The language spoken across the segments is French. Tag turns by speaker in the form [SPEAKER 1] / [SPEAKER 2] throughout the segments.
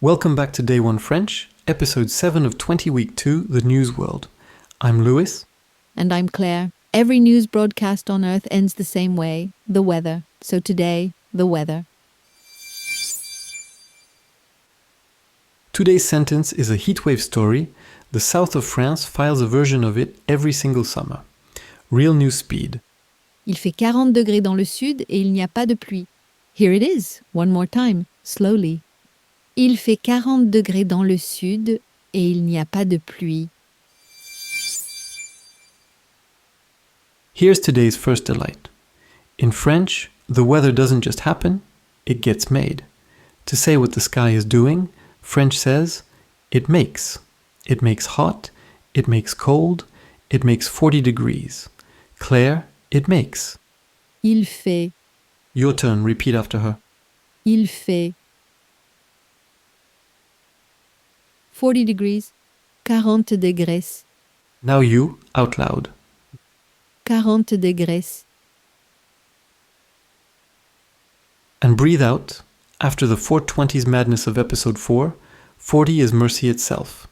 [SPEAKER 1] Welcome back to Day 1 French, episode 7 of 20 Week 2, The News World. I'm Louis.
[SPEAKER 2] And I'm Claire. Every news broadcast on Earth ends the same way, the weather. So today, the weather.
[SPEAKER 1] Today's sentence is a heatwave story. The south of France files a version of it every single summer. Real news speed.
[SPEAKER 2] Il fait 40 degrés dans le sud et il n'y a pas de pluie. Here it is, one more time, slowly. Il fait 40 degrés dans le sud et il n'y a pas de pluie.
[SPEAKER 1] Here's today's first delight. In French, the weather doesn't just happen, it gets made. To say what the sky is doing, French says, it makes. It makes hot, it makes cold, it makes 40 degrees. Claire, it makes.
[SPEAKER 2] Il fait,
[SPEAKER 1] Your turn, repeat after her.
[SPEAKER 2] il fait 40 degrees, 40 degrés,
[SPEAKER 1] Now you, out loud.
[SPEAKER 2] 40 degrés.
[SPEAKER 1] And breathe out. After the 420s madness of episode 4, 40 is mercy itself.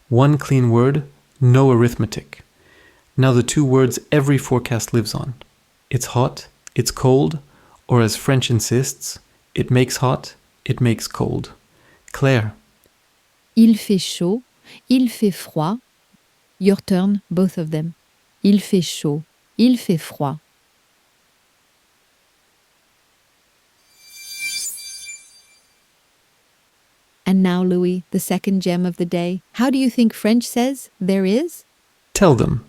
[SPEAKER 1] One clean word, no arithmetic. Now the two words every forecast lives on. It's hot, it's cold, or as French insists, it makes hot, it makes cold. Claire.
[SPEAKER 2] Il fait chaud, il fait froid. Your turn, both of them. Il fait chaud, il fait froid. And now, Louis, the second gem of the day. How do you think French says there is?
[SPEAKER 1] Tell them.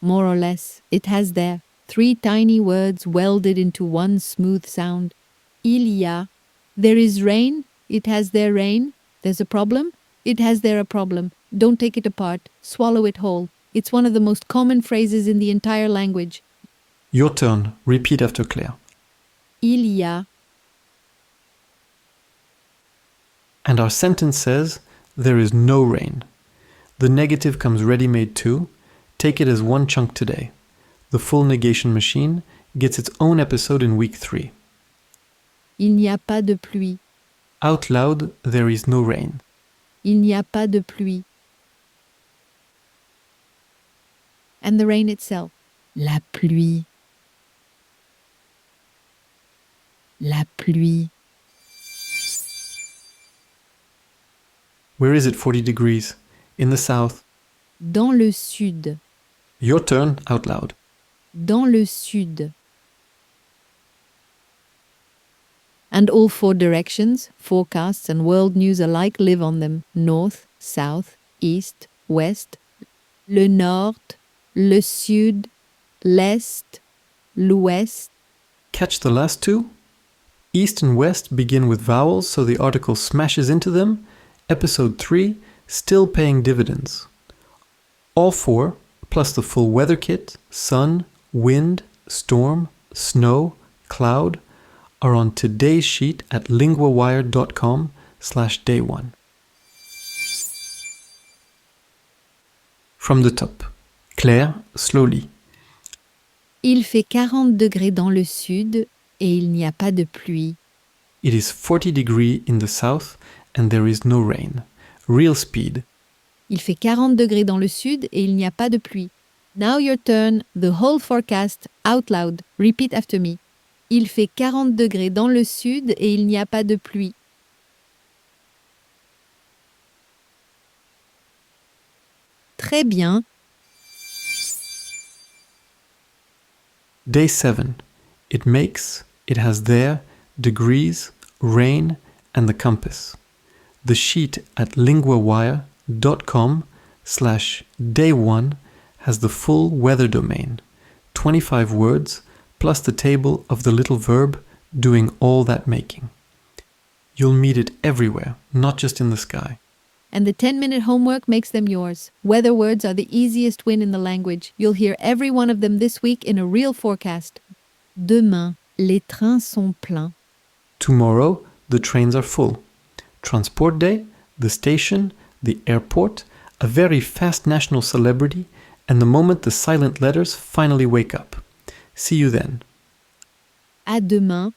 [SPEAKER 2] More or less, it has there 3 tiny words welded into one smooth sound. Il y a. There is rain, it has there rain. There's a problem, it has there a problem. Don't take it apart, swallow it whole. It's one of the most common phrases in the entire language.
[SPEAKER 1] Your turn, repeat after Claire.
[SPEAKER 2] Il y a.
[SPEAKER 1] And our sentence says, there is no rain. The negative comes ready-made too. Take it as one chunk today. The full negation machine gets its own episode in week 3.
[SPEAKER 2] Il n'y a pas de pluie.
[SPEAKER 1] Out loud, there is no rain.
[SPEAKER 2] Il n'y a pas de pluie. And the rain itself. La pluie. La pluie.
[SPEAKER 1] Where is it 40 degrees? In the south.
[SPEAKER 2] Dans le sud.
[SPEAKER 1] Your turn, out loud.
[SPEAKER 2] Dans le sud. And all 4 directions, forecasts and world news alike live on them. North, south, east, west, le nord, le sud, l'est, l'ouest.
[SPEAKER 1] Catch the last two? East and west begin with vowels, so the article smashes into them. Episode 3, still paying dividends. All 4, plus the full weather kit, sun, wind, storm, snow, cloud, are on today's sheet at linguawire.com/day1. From the top. Claire, slowly.
[SPEAKER 2] Il fait 40 degrés dans le sud et il n'y a pas de pluie.
[SPEAKER 1] It is 40 degrees in the south and there is no rain. Real speed.
[SPEAKER 2] Il fait 40 degrés dans le sud et il n'y a pas de pluie. Now your turn, the whole forecast, out loud. Repeat after me. Il fait 40 degrés dans le sud et il n'y a pas de pluie. Très bien.
[SPEAKER 1] Day 7. It makes, it has there, degrees, rain, and the compass. The sheet at linguawire.com/day1 has the full weather domain, 25 words, plus the table of the little verb doing all that making. You'll meet it everywhere, not just in the sky.
[SPEAKER 2] And the 10-minute homework makes them yours. Weather words are the easiest win in the language. You'll hear every one of them this week in a real forecast. Demain, les trains sont pleins.
[SPEAKER 1] Tomorrow, the trains are full. Transport Day, the station, the airport, a very fast national celebrity, and the moment the silent letters finally wake up. See you then.
[SPEAKER 2] À demain.